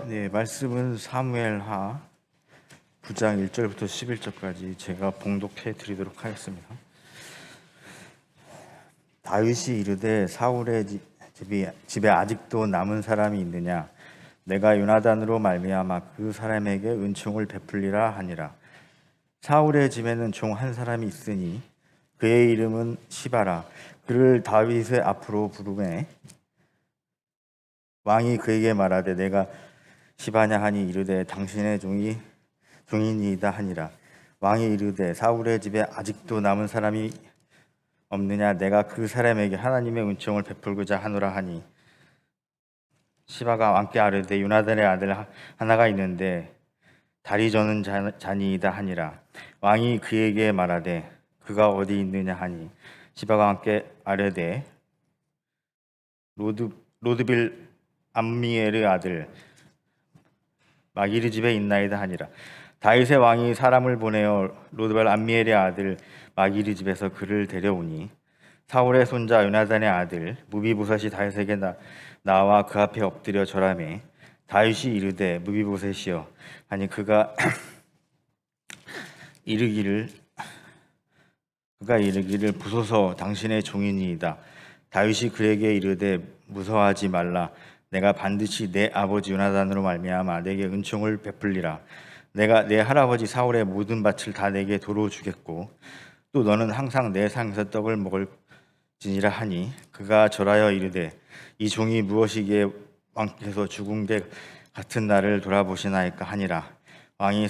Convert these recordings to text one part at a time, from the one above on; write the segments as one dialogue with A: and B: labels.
A: 네, 말씀은 사무엘하 9장 1절부터 11절까지 제가 봉독해 드리도록 하겠습니다. 다윗이 이르되 사울의 집에 아직도 남은 사람이 있느냐? 내가 요나단으로 말미암아 그 사람에게 은총을 베풀리라 하니라. 사울의 집에는 종 한 사람이 있으니 그의 이름은 시바라. 그를 다윗의 앞으로 부르매 왕이 그에게 말하되 내가 시바냐 하니 이르되 당신의 종이니이다 하니라. 왕이 이르되 사울의 집에 아직도 남은 사람이 없느냐? 내가 그 사람에게 하나님의 은총을 베풀고자 하노라 하니 시바가 왕께 아뢰되 요나단의 아들 하나가 있는데 다리 저는 자니이다 하니라. 왕이 그에게 말하되 그가 어디 있느냐 하니 시바가 왕께 아뢰되 로드빌 암미엘의 아들 마기르 집에 있나이다 하니라. 다윗의 왕이 사람을 보내어 로드빌 암미엘의 아들 마기르 집에서 그를 데려오니 사울의 손자 요나단의 아들 무비보셋이 다윗에게 나와 그 앞에 엎드려 절하매 다윗이 이르되 무비보셋이여 하니 그가 이르기를 부소서 당신의 종이니이다. 다윗이 그에게 이르되 무서워하지 말라. 내가 반드시 내 아버지 요나단으로 말미암아 내게 은총을 베풀리라. 내가 내 할아버지 사울의 모든 밭을 다 내게 도로 주겠고 또 너는 항상 내 상에서 떡을 먹을지니라 하니 그가 절하여 이르되 이 종이 무엇이기에 왕께서 죽은 게 같은 나를 돌아보시나이까 하니라. 왕이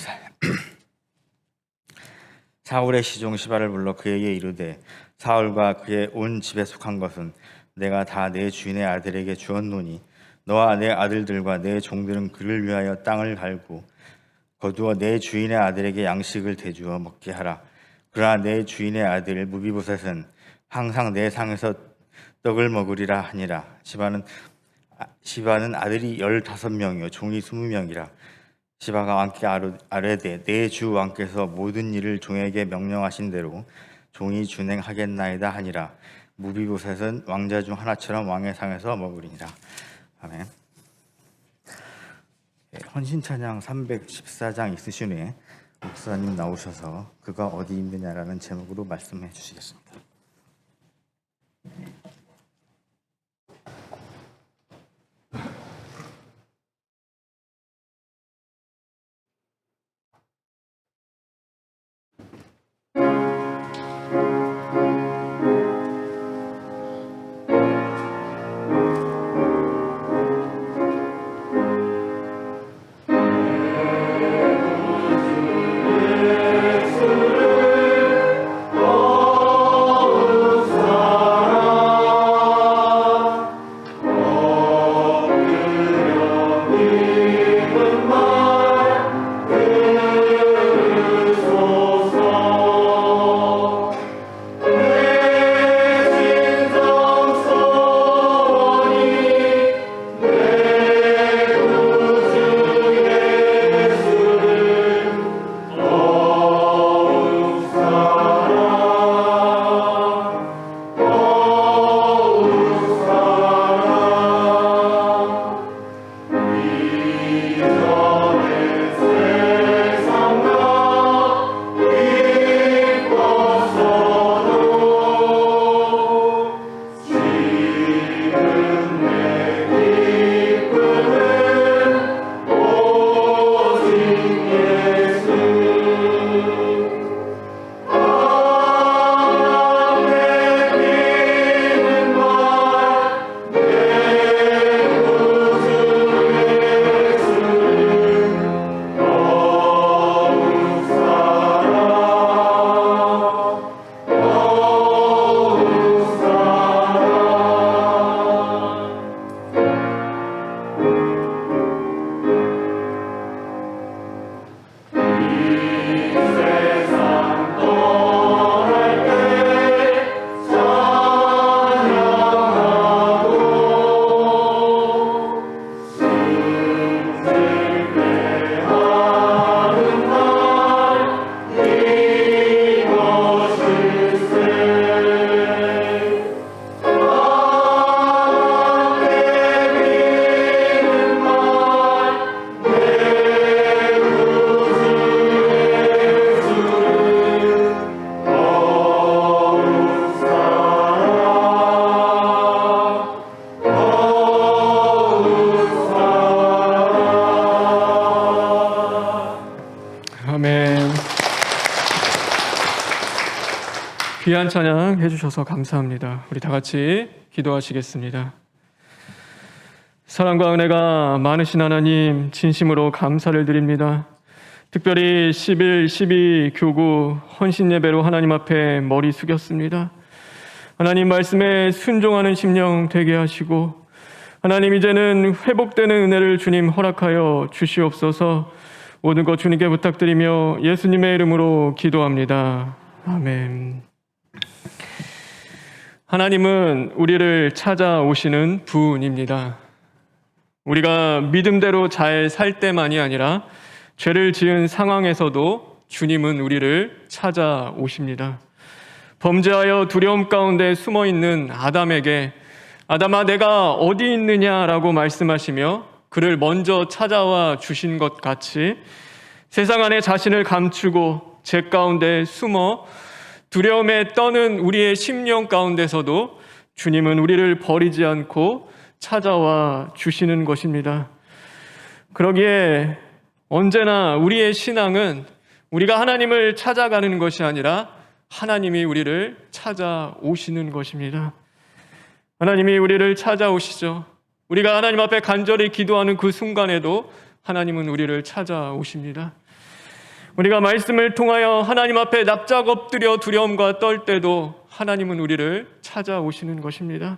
A: 사울의 시종 시바를 불러 그에게 이르되 사울과 그의 온 집에 속한 것은 내가 다 내 주인의 아들에게 주었노니 너와 내 아들들과 내 종들은 그를 위하여 땅을 갈고 거두어 내 주인의 아들에게 양식을 대주어 먹게 하라. 그러나 내 주인의 아들 무비보셋은 항상 내 상에서 떡을 먹으리라 하니라. 시바는 아들이 15명이요 종이 20명이라. 시바가 왕께 아뢰되 내 주 왕께서 모든 일을 종에게 명령하신 대로 종이 준행하겠나이다 하니라. 무비보셋은 왕자 중 하나처럼 왕의 상에서 먹으리니라. 아멘. 헌신 찬양 314장 있으시니 목사님 나오셔서 그가 어디 있느냐라는 제목으로 말씀해 주시겠습니다.
B: 귀한 찬양 해주셔서 감사합니다. 우리 다 같이 기도하시겠습니다. 사랑과 은혜가 많으신 하나님, 진심으로 감사를 드립니다. 특별히 11, 12 교구 헌신 예배로 하나님 앞에 머리 숙였습니다. 하나님 말씀에 순종하는 심령 되게 하시고, 하나님 이제는 회복되는 은혜를 주님 허락하여 주시옵소서. 모든 것 주님께 부탁드리며 예수님의 이름으로 기도합니다. 아멘. 하나님은 우리를 찾아오시는 분입니다. 우리가 믿음대로 잘 살 때만이 아니라 죄를 지은 상황에서도 주님은 우리를 찾아오십니다. 범죄하여 두려움 가운데 숨어있는 아담에게 아담아 내가 어디 있느냐라고 말씀하시며 그를 먼저 찾아와 주신 것 같이 세상 안에 자신을 감추고 죄 가운데 숨어 두려움에 떠는 우리의 심령 가운데서도 주님은 우리를 버리지 않고 찾아와 주시는 것입니다. 그러기에 언제나 우리의 신앙은 우리가 하나님을 찾아가는 것이 아니라 하나님이 우리를 찾아오시는 것입니다. 하나님이 우리를 찾아오시죠. 우리가 하나님 앞에 간절히 기도하는 그 순간에도 하나님은 우리를 찾아오십니다. 우리가 말씀을 통하여 하나님 앞에 납작 엎드려 두려움과 떨 때도 하나님은 우리를 찾아오시는 것입니다.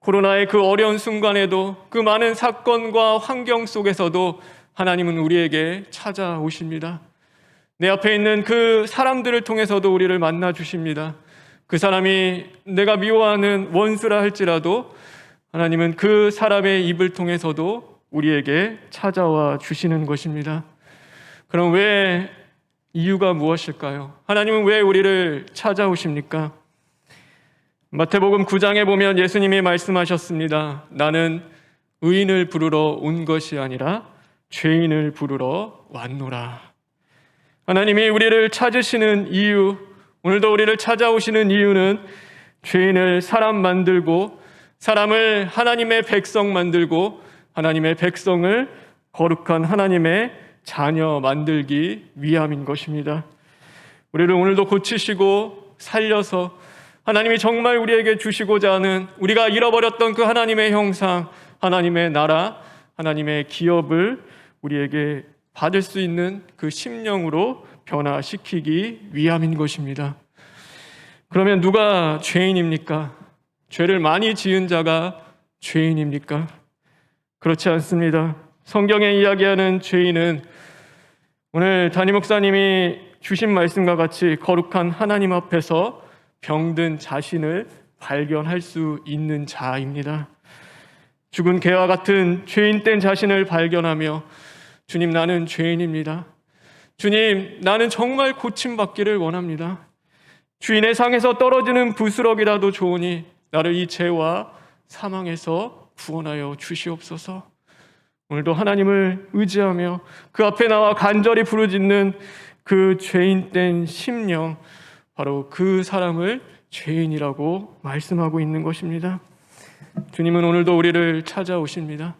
B: 코로나의 그 어려운 순간에도 그 많은 사건과 환경 속에서도 하나님은 우리에게 찾아오십니다. 내 앞에 있는 그 사람들을 통해서도 우리를 만나 주십니다. 그 사람이 내가 미워하는 원수라 할지라도 하나님은 그 사람의 입을 통해서도 우리에게 찾아와 주시는 것입니다. 그럼 왜 이유가 무엇일까요? 하나님은 왜 우리를 찾아오십니까? 마태복음 9장에 보면 예수님이 말씀하셨습니다. 나는 의인을 부르러 온 것이 아니라 죄인을 부르러 왔노라. 하나님이 우리를 찾으시는 이유, 오늘도 우리를 찾아오시는 이유는 죄인을 사람 만들고 사람을 하나님의 백성 만들고 하나님의 백성을 거룩한 하나님의 자녀 만들기 위함인 것입니다. 우리를 오늘도 고치시고 살려서 하나님이 정말 우리에게 주시고자 하는 우리가 잃어버렸던 그 하나님의 형상, 하나님의 나라, 하나님의 기업을 우리에게 받을 수 있는 그 심령으로 변화시키기 위함인 것입니다. 그러면 누가 죄인입니까? 죄를 많이 지은 자가 죄인입니까? 그렇지 않습니다. 성경에 이야기하는 죄인은 오늘 담임 목사님이 주신 말씀과 같이 거룩한 하나님 앞에서 병든 자신을 발견할 수 있는 자입니다. 죽은 개와 같은 죄인된 자신을 발견하며 주님 나는 죄인입니다. 주님 나는 정말 고침받기를 원합니다. 주인의 상에서 떨어지는 부스럭이라도 좋으니 나를 이 죄와 사망에서 구원하여 주시옵소서. 오늘도 하나님을 의지하며 그 앞에 나와 간절히 부르짖는 그 죄인된 심령, 바로 그 사람을 죄인이라고 말씀하고 있는 것입니다. 주님은 오늘도 우리를 찾아오십니다.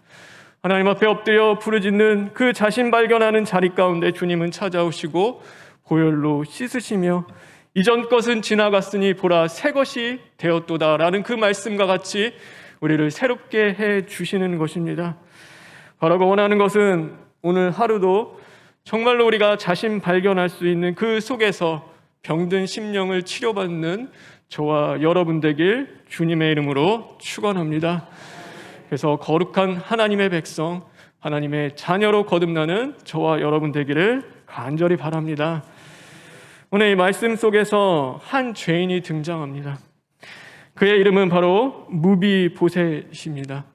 B: 하나님 앞에 엎드려 부르짖는 그 자신 발견하는 자리 가운데 주님은 찾아오시고 보혈로 씻으시며 이전 것은 지나갔으니 보라 새 것이 되었도다라는 그 말씀과 같이 우리를 새롭게 해 주시는 것입니다. 바라고 원하는 것은 오늘 하루도 정말로 우리가 자신 발견할 수 있는 그 속에서 병든 심령을 치료받는 저와 여러분 되길 주님의 이름으로 축원합니다. 그래서 거룩한 하나님의 백성, 하나님의 자녀로 거듭나는 저와 여러분 되기를 간절히 바랍니다. 오늘 이 말씀 속에서 한 죄인이 등장합니다. 그의 이름은 바로 무비보셋입니다.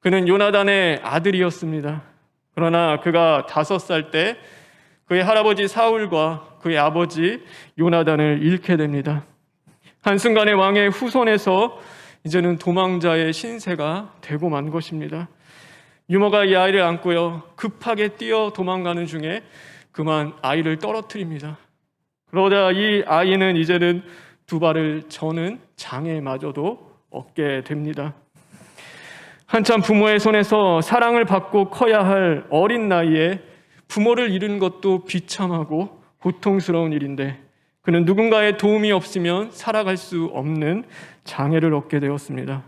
B: 그는 요나단의 아들이었습니다. 그러나 그가 5살 때 그의 할아버지 사울과 그의 아버지 요나단을 잃게 됩니다. 한순간에 왕의 후손에서 이제는 도망자의 신세가 되고 만 것입니다. 유모가 이 아이를 안고요 급하게 뛰어 도망가는 중에 그만 아이를 떨어뜨립니다. 그러자 이 아이는 이제는 2발을 저는 장애마저도 얻게 됩니다. 한참 부모의 손에서 사랑을 받고 커야 할 어린 나이에 부모를 잃은 것도 비참하고 고통스러운 일인데 그는 누군가의 도움이 없으면 살아갈 수 없는 장애를 얻게 되었습니다.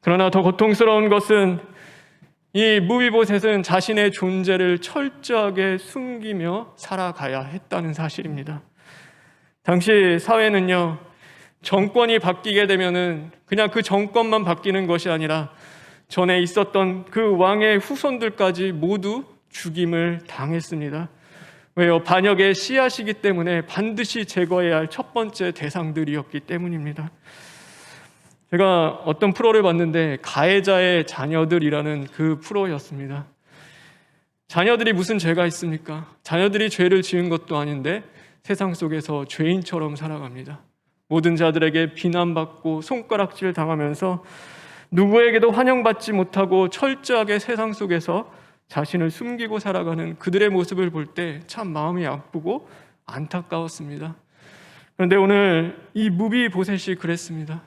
B: 그러나 더 고통스러운 것은 이 무비보셋은 자신의 존재를 철저하게 숨기며 살아가야 했다는 사실입니다. 당시 사회는요, 정권이 바뀌게 되면은 그냥 그 정권만 바뀌는 것이 아니라 전에 있었던 그 왕의 후손들까지 모두 죽임을 당했습니다. 왜요? 반역의 씨앗이기 때문에 반드시 제거해야 할 첫 번째 대상들이었기 때문입니다. 제가 어떤 프로를 봤는데 가해자의 자녀들이라는 그 프로였습니다. 자녀들이 무슨 죄가 있습니까? 자녀들이 죄를 지은 것도 아닌데 세상 속에서 죄인처럼 살아갑니다. 모든 자들에게 비난받고 손가락질 당하면서 누구에게도 환영받지 못하고 철저하게 세상 속에서 자신을 숨기고 살아가는 그들의 모습을 볼 때 참 마음이 아프고 안타까웠습니다. 그런데 오늘 이 무비보셋이 그랬습니다.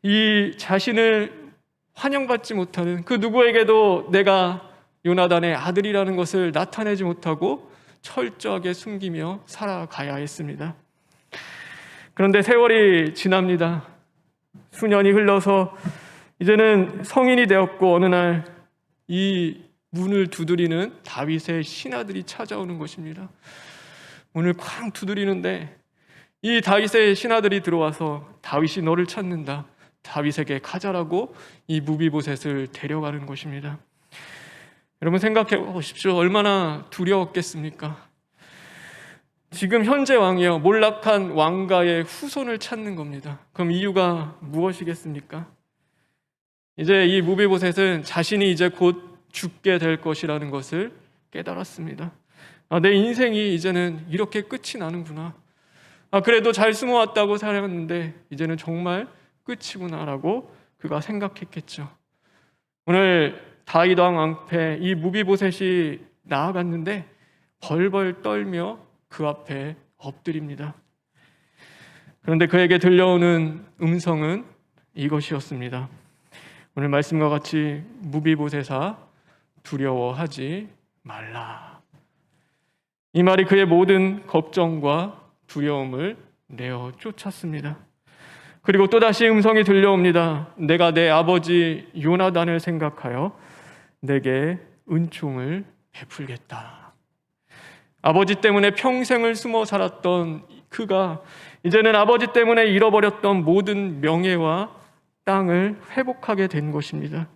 B: 이 자신을 환영받지 못하는 그 누구에게도 내가 요나단의 아들이라는 것을 나타내지 못하고 철저하게 숨기며 살아가야 했습니다. 그런데 세월이 지납니다. 수년이 흘러서 이제는 성인이 되었고 어느 날 이 문을 두드리는 다윗의 신하들이 찾아오는 것입니다. 문을 쾅 두드리는데 이 다윗의 신하들이 들어와서 다윗이 너를 찾는다. 다윗에게 가자라고 이 무비보셋을 데려가는 것입니다. 여러분 생각해 보십시오. 얼마나 두려웠겠습니까? 지금 현재 왕이요, 몰락한 왕가의 후손을 찾는 겁니다. 그럼 이유가 무엇이겠습니까? 이제 이 무비보셋은 자신이 이제 곧 죽게 될 것이라는 것을 깨달았습니다. 내 인생이 이제는 이렇게 끝이 나는구나. 그래도 잘 숨어왔다고 살았는데 이제는 정말 끝이구나라고 그가 생각했겠죠. 오늘 다윗 왕 앞에 이 무비보셋이 나아갔는데 벌벌 떨며 그 앞에 엎드립니다. 그런데 그에게 들려오는 음성은 이것이었습니다. 오늘 말씀과 같이 무비보셋아 두려워하지 말라. 이 말이 그의 모든 걱정과 두려움을 내어 쫓았습니다. 그리고 또다시 음성이 들려옵니다. 내가 내 아버지 요나단을 생각하여 내게 은총을 베풀겠다. 아버지 때문에 평생을 숨어 살았던 그가 이제는 아버지 때문에 잃어버렸던 모든 명예와 땅을 회복하게 된 것입니다.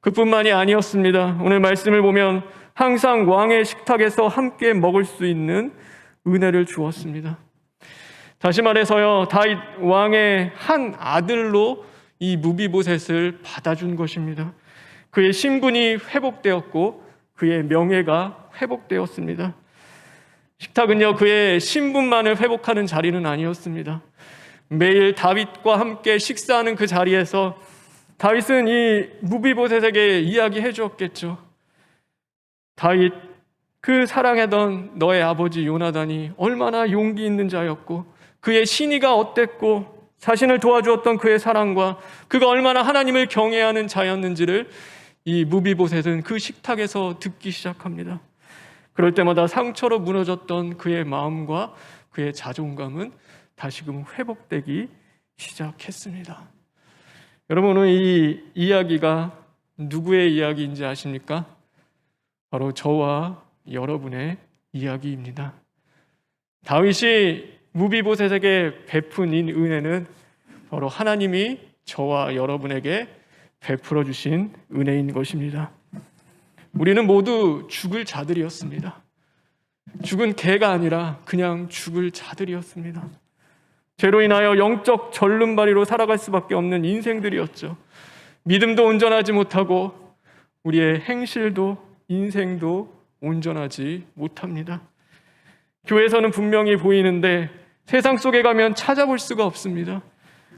B: 그뿐만이 아니었습니다. 오늘 말씀을 보면 항상 왕의 식탁에서 함께 먹을 수 있는 은혜를 주었습니다. 다시 말해서요, 다윗 왕의 한 아들로 이 무비보셋을 받아준 것입니다. 그의 신분이 회복되었고 그의 명예가 회복되었습니다. 식탁은요, 그의 신분만을 회복하는 자리는 아니었습니다. 매일 다윗과 함께 식사하는 그 자리에서 다윗은 이 무비보셋에게 이야기해 주었겠죠. 다윗, 그 사랑하던 너의 아버지 요나단이 얼마나 용기 있는 자였고 그의 신의가 어땠고 자신을 도와주었던 그의 사랑과 그가 얼마나 하나님을 경외하는 자였는지를 이 무비보셋은 그 식탁에서 듣기 시작합니다. 그럴 때마다 상처로 무너졌던 그의 마음과 그의 자존감은 다시금 회복되기 시작했습니다. 여러분, 오늘 이 이야기가 누구의 이야기인지 아십니까? 바로 저와 여러분의 이야기입니다. 다윗이 무비보셋에게 베푼 이 은혜는 바로 하나님이 저와 여러분에게 베풀어 주신 은혜인 것입니다. 우리는 모두 죽을 자들이었습니다. 죽은 개가 아니라 그냥 죽을 자들이었습니다. 죄로 인하여 영적 절름발이로 살아갈 수밖에 없는 인생들이었죠. 믿음도 온전하지 못하고 우리의 행실도 인생도 온전하지 못합니다. 교회에서는 분명히 보이는데 세상 속에 가면 찾아볼 수가 없습니다.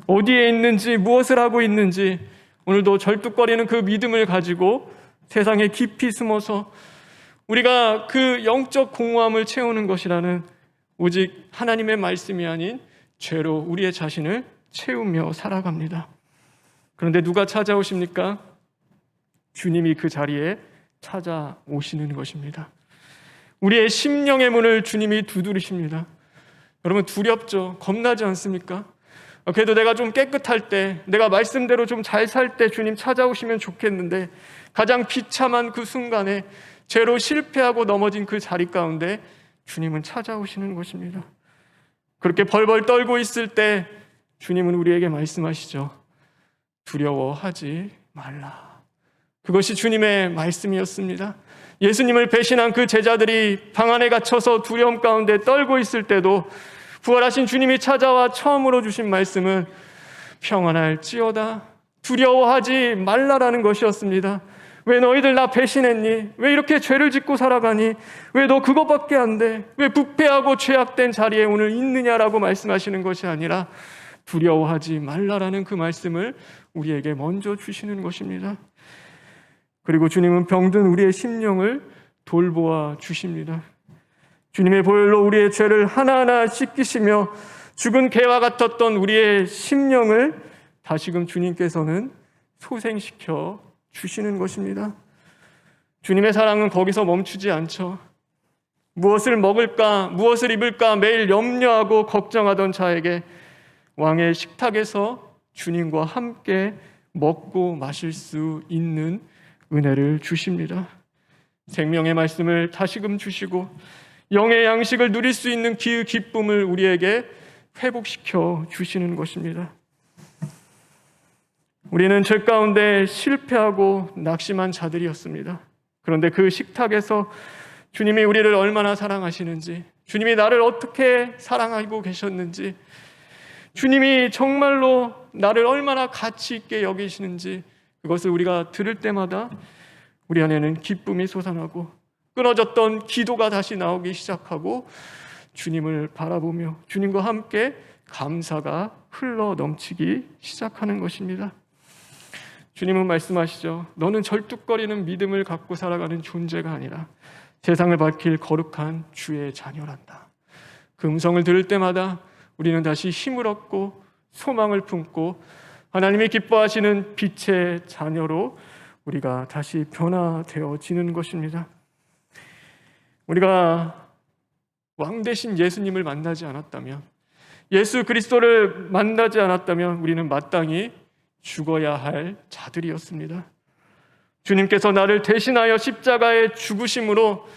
B: 어디에 있는지 무엇을 하고 있는지 오늘도 절뚝거리는 그 믿음을 가지고 세상에 깊이 숨어서 우리가 그 영적 공허함을 채우는 것이라는 오직 하나님의 말씀이 아닌 죄로 우리의 자신을 채우며 살아갑니다. 그런데 누가 찾아오십니까? 주님이 그 자리에 찾아오시는 것입니다. 우리의 심령의 문을 주님이 두드리십니다. 여러분 두렵죠? 겁나지 않습니까? 그래도 내가 좀 깨끗할 때, 내가 말씀대로 좀 잘 살 때 주님 찾아오시면 좋겠는데, 가장 비참한 그 순간에 죄로 실패하고 넘어진 그 자리 가운데 주님은 찾아오시는 것입니다. 그렇게 벌벌 떨고 있을 때 주님은 우리에게 말씀하시죠. 두려워하지 말라. 그것이 주님의 말씀이었습니다. 예수님을 배신한 그 제자들이 방 안에 갇혀서 두려움 가운데 떨고 있을 때도 부활하신 주님이 찾아와 처음으로 주신 말씀은 평안할지어다, 두려워하지 말라라는 것이었습니다. 왜 너희들 나 배신했니? 왜 이렇게 죄를 짓고 살아가니? 왜 너 그것밖에 안 돼? 왜 부패하고 죄악된 자리에 오늘 있느냐라고 말씀하시는 것이 아니라 두려워하지 말라라는 그 말씀을 우리에게 먼저 주시는 것입니다. 그리고 주님은 병든 우리의 심령을 돌보아 주십니다. 주님의 보혈로 우리의 죄를 하나하나 씻기시며 죽은 개와 같았던 우리의 심령을 다시금 주님께서는 소생시켜 주시는 것입니다. 주님의 사랑은 거기서 멈추지 않죠. 무엇을 먹을까, 무엇을 입을까 매일 염려하고 걱정하던 자에게 왕의 식탁에서 주님과 함께 먹고 마실 수 있는 은혜를 주십니다. 생명의 말씀을 다시금 주시고 영의 양식을 누릴 수 있는 그 기쁨을 우리에게 회복시켜 주시는 것입니다. 우리는 죄 가운데 실패하고 낙심한 자들이었습니다. 그런데 그 식탁에서 주님이 우리를 얼마나 사랑하시는지, 주님이 나를 어떻게 사랑하고 계셨는지, 주님이 정말로 나를 얼마나 가치 있게 여기시는지, 그것을 우리가 들을 때마다 우리 안에는 기쁨이 솟아나고 끊어졌던 기도가 다시 나오기 시작하고 주님을 바라보며 주님과 함께 감사가 흘러 넘치기 시작하는 것입니다. 주님은 말씀하시죠. 너는 절뚝거리는 믿음을 갖고 살아가는 존재가 아니라 세상을 밝힐 거룩한 주의 자녀란다. 그 음성을 들을 때마다 우리는 다시 힘을 얻고 소망을 품고 하나님이 기뻐하시는 빛의 자녀로 우리가 다시 변화되어지는 것입니다. 우리가 왕 대신 예수님을 만나지 않았다면, 예수 그리스도를 만나지 않았다면 우리는 마땅히 죽어야 할 자들이었습니다. 주님께서 나를 대신하여 십자가에 죽으심으로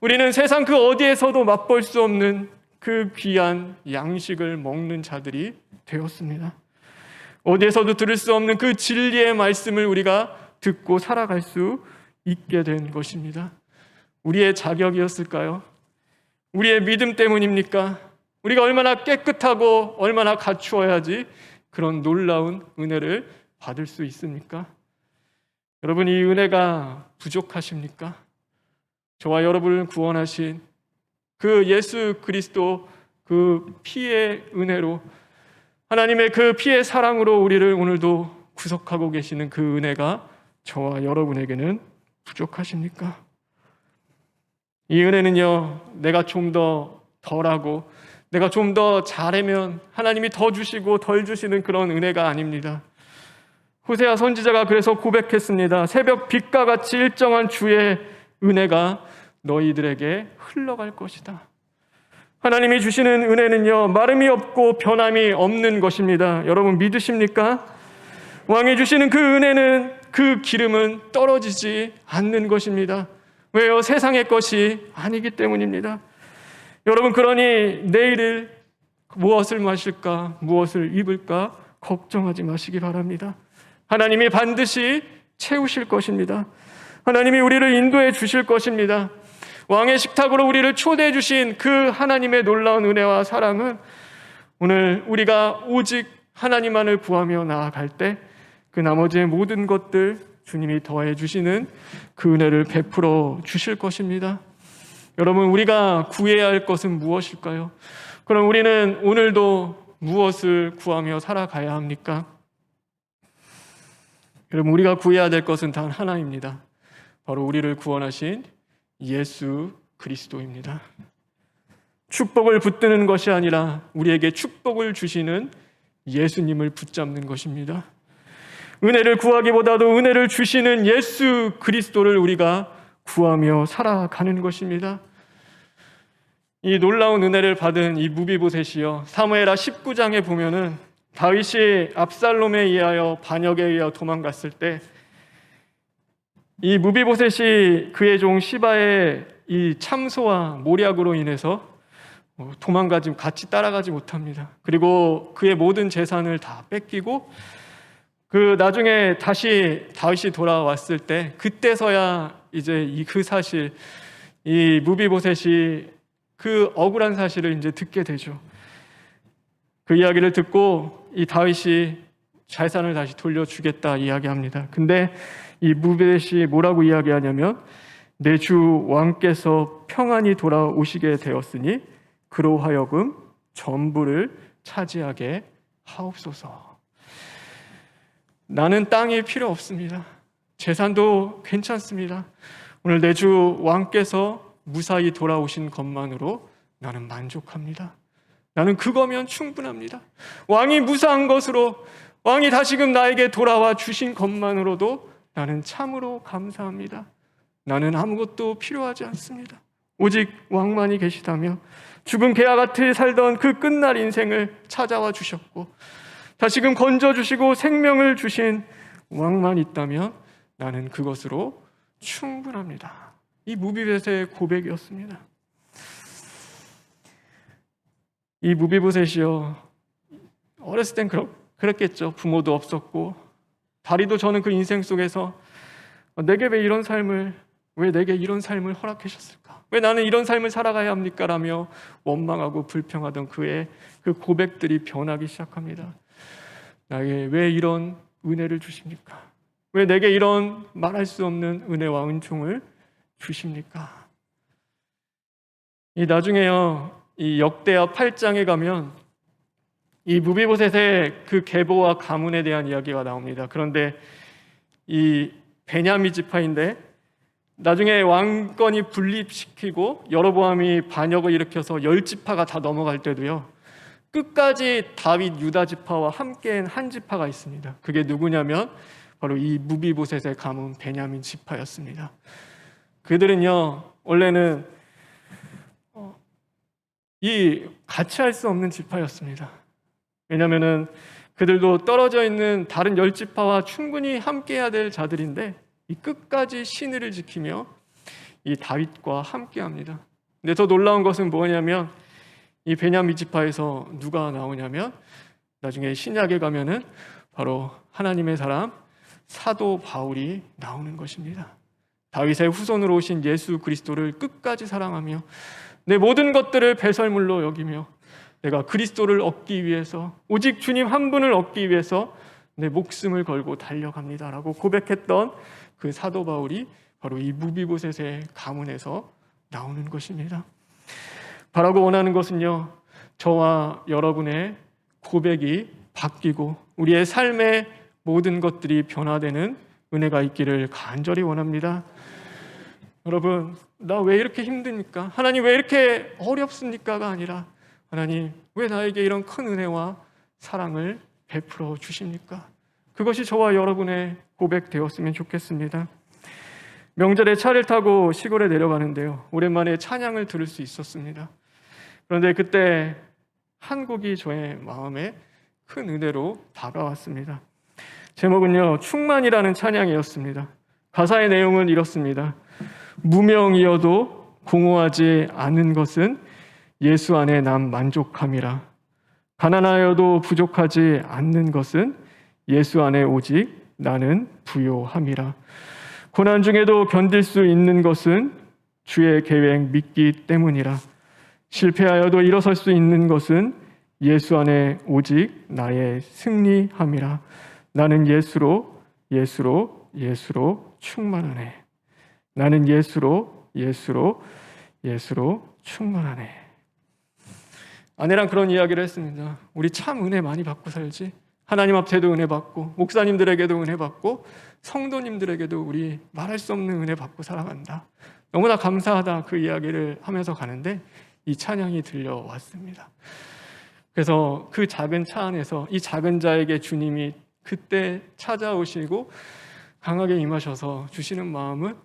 B: 우리는 세상 그 어디에서도 맛볼 수 없는 그 귀한 양식을 먹는 자들이 되었습니다. 어디에서도 들을 수 없는 그 진리의 말씀을 우리가 듣고 살아갈 수 있게 된 것입니다. 우리의 자격이었을까요? 우리의 믿음 때문입니까? 우리가 얼마나 깨끗하고 얼마나 갖추어야지 그런 놀라운 은혜를 받을 수 있습니까? 여러분, 이 은혜가 부족하십니까? 저와 여러분을 구원하신 그 예수 그리스도 그 피의 은혜로, 하나님의 그 피의 사랑으로 우리를 오늘도 구속하고 계시는 그 은혜가 저와 여러분에게는 부족하십니까? 이 은혜는요, 내가 좀 더 덜하고 내가 좀 더 잘하면 하나님이 더 주시고 덜 주시는 그런 은혜가 아닙니다. 호세아 선지자가 그래서 고백했습니다. 새벽 빛과 같이 일정한 주의 은혜가 너희들에게 흘러갈 것이다. 하나님이 주시는 은혜는요, 마름이 없고 변함이 없는 것입니다. 여러분 믿으십니까? 왕이 주시는 그 은혜는, 그 기름은 떨어지지 않는 것입니다. 왜요? 세상의 것이 아니기 때문입니다. 여러분, 그러니 내일을 무엇을 마실까, 무엇을 입을까 걱정하지 마시기 바랍니다. 하나님이 반드시 채우실 것입니다. 하나님이 우리를 인도해 주실 것입니다. 왕의 식탁으로 우리를 초대해 주신 그 하나님의 놀라운 은혜와 사랑은 오늘 우리가 오직 하나님만을 구하며 나아갈 때 그 나머지의 모든 것들 주님이 더해 주시는 그 은혜를 베풀어 주실 것입니다. 여러분, 우리가 구해야 할 것은 무엇일까요? 그럼 우리는 오늘도 무엇을 구하며 살아가야 합니까? 여러분, 우리가 구해야 될 것은 단 하나입니다. 바로 우리를 구원하신 예수 그리스도입니다. 축복을 붙드는 것이 아니라 우리에게 축복을 주시는 예수님을 붙잡는 것입니다. 은혜를 구하기보다도 은혜를 주시는 예수 그리스도를 우리가 구하며 살아가는 것입니다. 이 놀라운 은혜를 받은 이 무비보셋이요, 사무엘하 19장에 보면은 다윗이 압살롬에 의하여 반역에 의하여 도망갔을 때 이 무비보셋이 그의 종 시바의 이 참소와 모략으로 인해서 같이 따라가지 못합니다. 그리고 그의 모든 재산을 다 뺏기고 그 나중에 다시 다윗이 돌아왔을 때 그때서야 이제 그 사실, 이 무비보셋이 그 억울한 사실을 이제 듣게 되죠. 그 이야기를 듣고 이 다윗이 재산을 다시 돌려주겠다 이야기합니다. 근데 이 무비보셋이 뭐라고 이야기하냐면 내 주 왕께서 평안히 돌아오시게 되었으니 그로 하여금 전부를 차지하게 하옵소서. 나는 땅이 필요 없습니다. 재산도 괜찮습니다. 오늘 내 주 왕께서 무사히 돌아오신 것만으로 나는 만족합니다. 나는 그거면 충분합니다. 왕이 무사한 것으로, 왕이 다시금 나에게 돌아와 주신 것만으로도 나는 참으로 감사합니다. 나는 아무것도 필요하지 않습니다. 오직 왕만이 계시다며 죽은 개와 같이 살던 그 끝날 인생을 찾아와 주셨고 다시금 건져주시고 생명을 주신 왕만 있다면 나는 그것으로 충분합니다. 이 무비보셋의 고백이었습니다. 이 무비보셋이요, 어렸을 땐 그랬겠죠. 부모도 없었고 다리도 저는 그 인생 속에서 내게 왜 내게 이런 삶을 허락하셨을까? 왜 나는 이런 삶을 살아가야 합니까? 라며 원망하고 불평하던 그의 그 고백들이 변하기 시작합니다. 나에게 왜 이런 은혜를 주십니까? 왜 내게 이런 말할 수 없는 은혜와 은총을 주십니까? 이 나중에요, 이 역대하 8장에 가면 이 무비보셋의 그 계보와 가문에 대한 이야기가 나옵니다. 그런데 이 베냐민 지파인데 나중에 왕권이 분립시키고 여로보암이 반역을 일으켜서 10지파가 다 넘어갈 때도요, 끝까지 다윗 유다 지파와 함께한 한 지파가 있습니다. 그게 누구냐면 바로 이 무비보셋의 가문 베냐민 지파였습니다. 그들은요, 원래는 이 같이 할 수 없는 지파였습니다. 왜냐하면은 그들도 떨어져 있는 다른 10지파와 충분히 함께해야 될 자들인데 이 끝까지 신의를 지키며 이 다윗과 함께합니다. 근데 더 놀라운 것은 뭐냐면 이 베냐민 지파에서 누가 나오냐면 나중에 신약에 가면은 바로 하나님의 사람 사도 바울이 나오는 것입니다. 다윗의 후손으로 오신 예수 그리스도를 끝까지 사랑하며 내 모든 것들을 배설물로 여기며 내가 그리스도를 얻기 위해서, 오직 주님 한 분을 얻기 위해서 내 목숨을 걸고 달려갑니다라고 고백했던 그 사도 바울이 바로 이 무비보셋의 가문에서 나오는 것입니다. 바라고 원하는 것은요, 저와 여러분의 고백이 바뀌고 우리의 삶의 모든 것들이 변화되는 은혜가 있기를 간절히 원합니다. 여러분, 나 왜 이렇게 힘듭니까? 하나님 왜 이렇게 어렵습니까가 아니라 하나님 왜 나에게 이런 큰 은혜와 사랑을 베풀어 주십니까? 그것이 저와 여러분의 고백되었으면 좋겠습니다. 명절에 차를 타고 시골에 내려가는데요, 오랜만에 찬양을 들을 수 있었습니다. 그런데 그때 한 곡이 저의 마음에 큰 은혜로 다가왔습니다. 제목은요, 충만이라는 찬양이었습니다. 가사의 내용은 이렇습니다. 무명이어도 공허하지 않은 것은 예수 안에 남 만족함이라. 가난하여도 부족하지 않는 것은 예수 안에 오직 나는 부요함이라. 고난 중에도 견딜 수 있는 것은 주의 계획 믿기 때문이라. 실패하여도 일어설 수 있는 것은 예수 안에 오직 나의 승리함이라. 나는 예수로 충만하네. 나는 예수로 충만하네. 아내랑 그런 이야기를 했습니다. 우리 참 은혜 많이 받고 살지. 하나님 앞에도 은혜 받고 목사님들에게도 은혜 받고 성도님들에게도 우리 말할 수 없는 은혜 받고 살아간다. 너무나 감사하다, 그 이야기를 하면서 가는데 이 찬양이 들려왔습니다. 그래서 그 작은 차 안에서 이 작은 자에게 주님이 그때 찾아오시고 강하게 임하셔서 주시는 마음은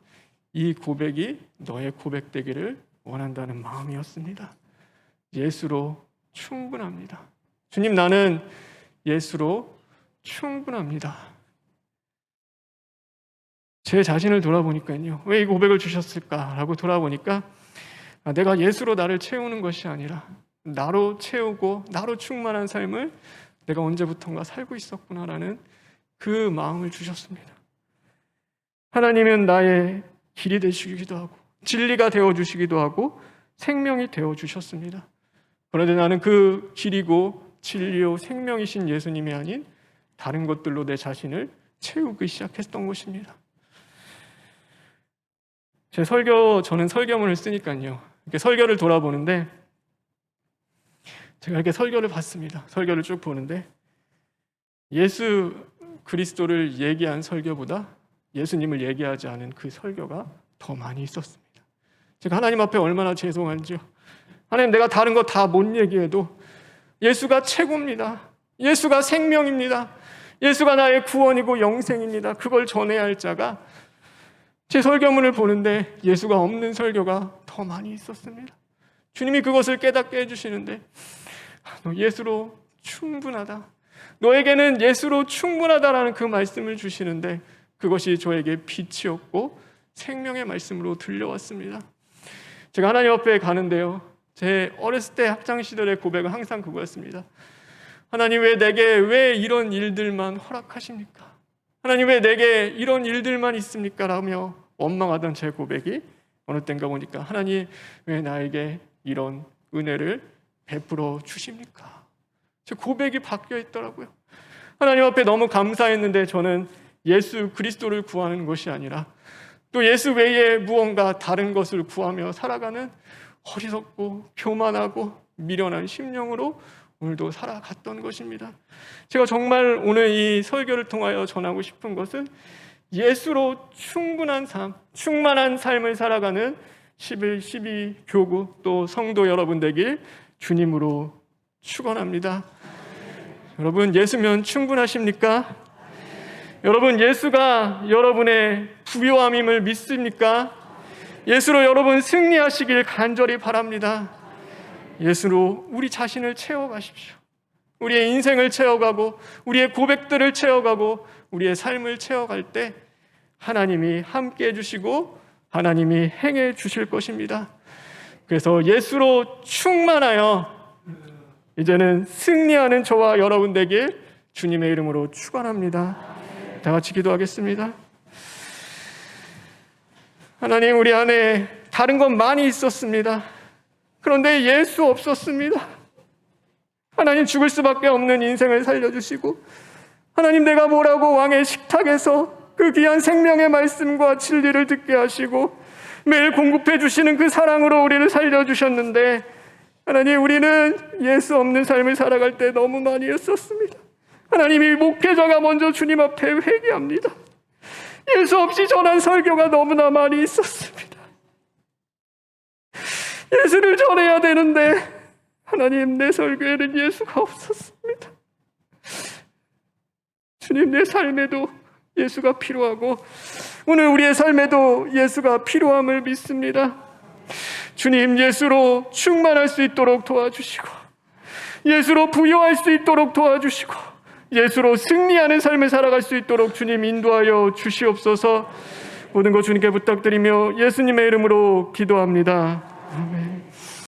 B: 이 고백이 너의 고백되기를 원한다는 마음이었습니다. 예수로 충분합니다. 주님, 나는 예수로 충분합니다. 제 자신을 돌아보니까요, 왜 이 고백을 주셨을까라고 돌아보니까 내가 예수로 나를 채우는 것이 아니라 나로 채우고 나로 충만한 삶을 내가 언제부턴가 살고 있었구나라는 그 마음을 주셨습니다. 하나님은 나의 길이 되시기도 하고 진리가 되어주시기도 하고 생명이 되어주셨습니다. 그런데 나는 그 길이고 진리요 생명이신 예수님이 아닌 다른 것들로 내 자신을 채우기 시작했던 것입니다. 저는 설교문을 쓰니까요, 이렇게 설교를 돌아보는데 제가 이렇게 설교를 봤습니다. 설교를 쭉 보는데 예수 그리스도를 얘기한 설교보다 예수님을 얘기하지 않은 그 설교가 더 많이 있었습니다. 제가 하나님 앞에 얼마나 죄송한지요. 하나님, 내가 다른 거 다 못 얘기해도 예수가 최고입니다. 예수가 생명입니다. 예수가 나의 구원이고 영생입니다. 그걸 전해야 할 자가 제 설교문을 보는데 예수가 없는 설교가 더 많이 있었습니다. 주님이 그것을 깨닫게 해주시는데 너 예수로 충분하다. 너에게는 예수로 충분하다라는 그 말씀을 주시는데 그것이 저에게 빛이었고 생명의 말씀으로 들려왔습니다. 제가 하나님 앞에 가는데요, 제 어렸을 때 학창시절의 고백은 항상 그거였습니다. 하나님, 왜 내게 왜 이런 일들만 허락하십니까? 하나님, 왜 내게 이런 일들만 있습니까? 라며 원망하던 제 고백이 어느 때인가 보니까 하나님, 왜 나에게 이런 은혜를 베풀어 주십니까? 제 고백이 바뀌어 있더라고요. 하나님 앞에 너무 감사했는데 저는 예수 그리스도를 구하는 것이 아니라 또 예수 외에 무언가 다른 것을 구하며 살아가는 어리석고 교만하고 미련한 심령으로 오늘도 살아갔던 것입니다. 제가 정말 오늘 이 설교를 통하여 전하고 싶은 것은 예수로 충분한 삶, 충만한 삶을 살아가는 11, 12 교구 또 성도 여러분 되길 주님으로 축원합니다. 여러분, 예수면 충분하십니까? 여러분, 예수가 여러분의 부요함임을 믿습니까? 예수로 여러분 승리하시길 간절히 바랍니다. 예수로 우리 자신을 채워가십시오. 우리의 인생을 채워가고 우리의 고백들을 채워가고 우리의 삶을 채워갈 때 하나님이 함께 해주시고 하나님이 행해 주실 것입니다. 그래서 예수로 충만하여 이제는 승리하는 저와 여러분 되길 주님의 이름으로 축원합니다. 다 같이 기도하겠습니다. 하나님, 우리 안에 다른 건 많이 있었습니다. 그런데 예수 없었습니다. 하나님, 죽을 수밖에 없는 인생을 살려주시고 하나님, 내가 뭐라고 왕의 식탁에서 그 귀한 생명의 말씀과 진리를 듣게 하시고 매일 공급해 주시는 그 사랑으로 우리를 살려주셨는데 하나님, 우리는 예수 없는 삶을 살아갈 때 너무 많이 했었습니다. 하나님이 목회자가 먼저 주님 앞에 회개합니다. 예수 없이 전한 설교가 너무나 많이 있었습니다. 예수를 전해야 되는데 하나님, 내 설교에는 예수가 없었습니다. 주님, 내 삶에도 예수가 필요하고 오늘 우리의 삶에도 예수가 필요함을 믿습니다. 주님, 예수로 충만할 수 있도록 도와주시고 예수로 부유할 수 있도록 도와주시고 예수로 승리하는 삶을 살아갈 수 있도록 주님 인도하여 주시옵소서. 모든 것 주님께 부탁드리며 예수님의 이름으로 기도합니다. 아멘.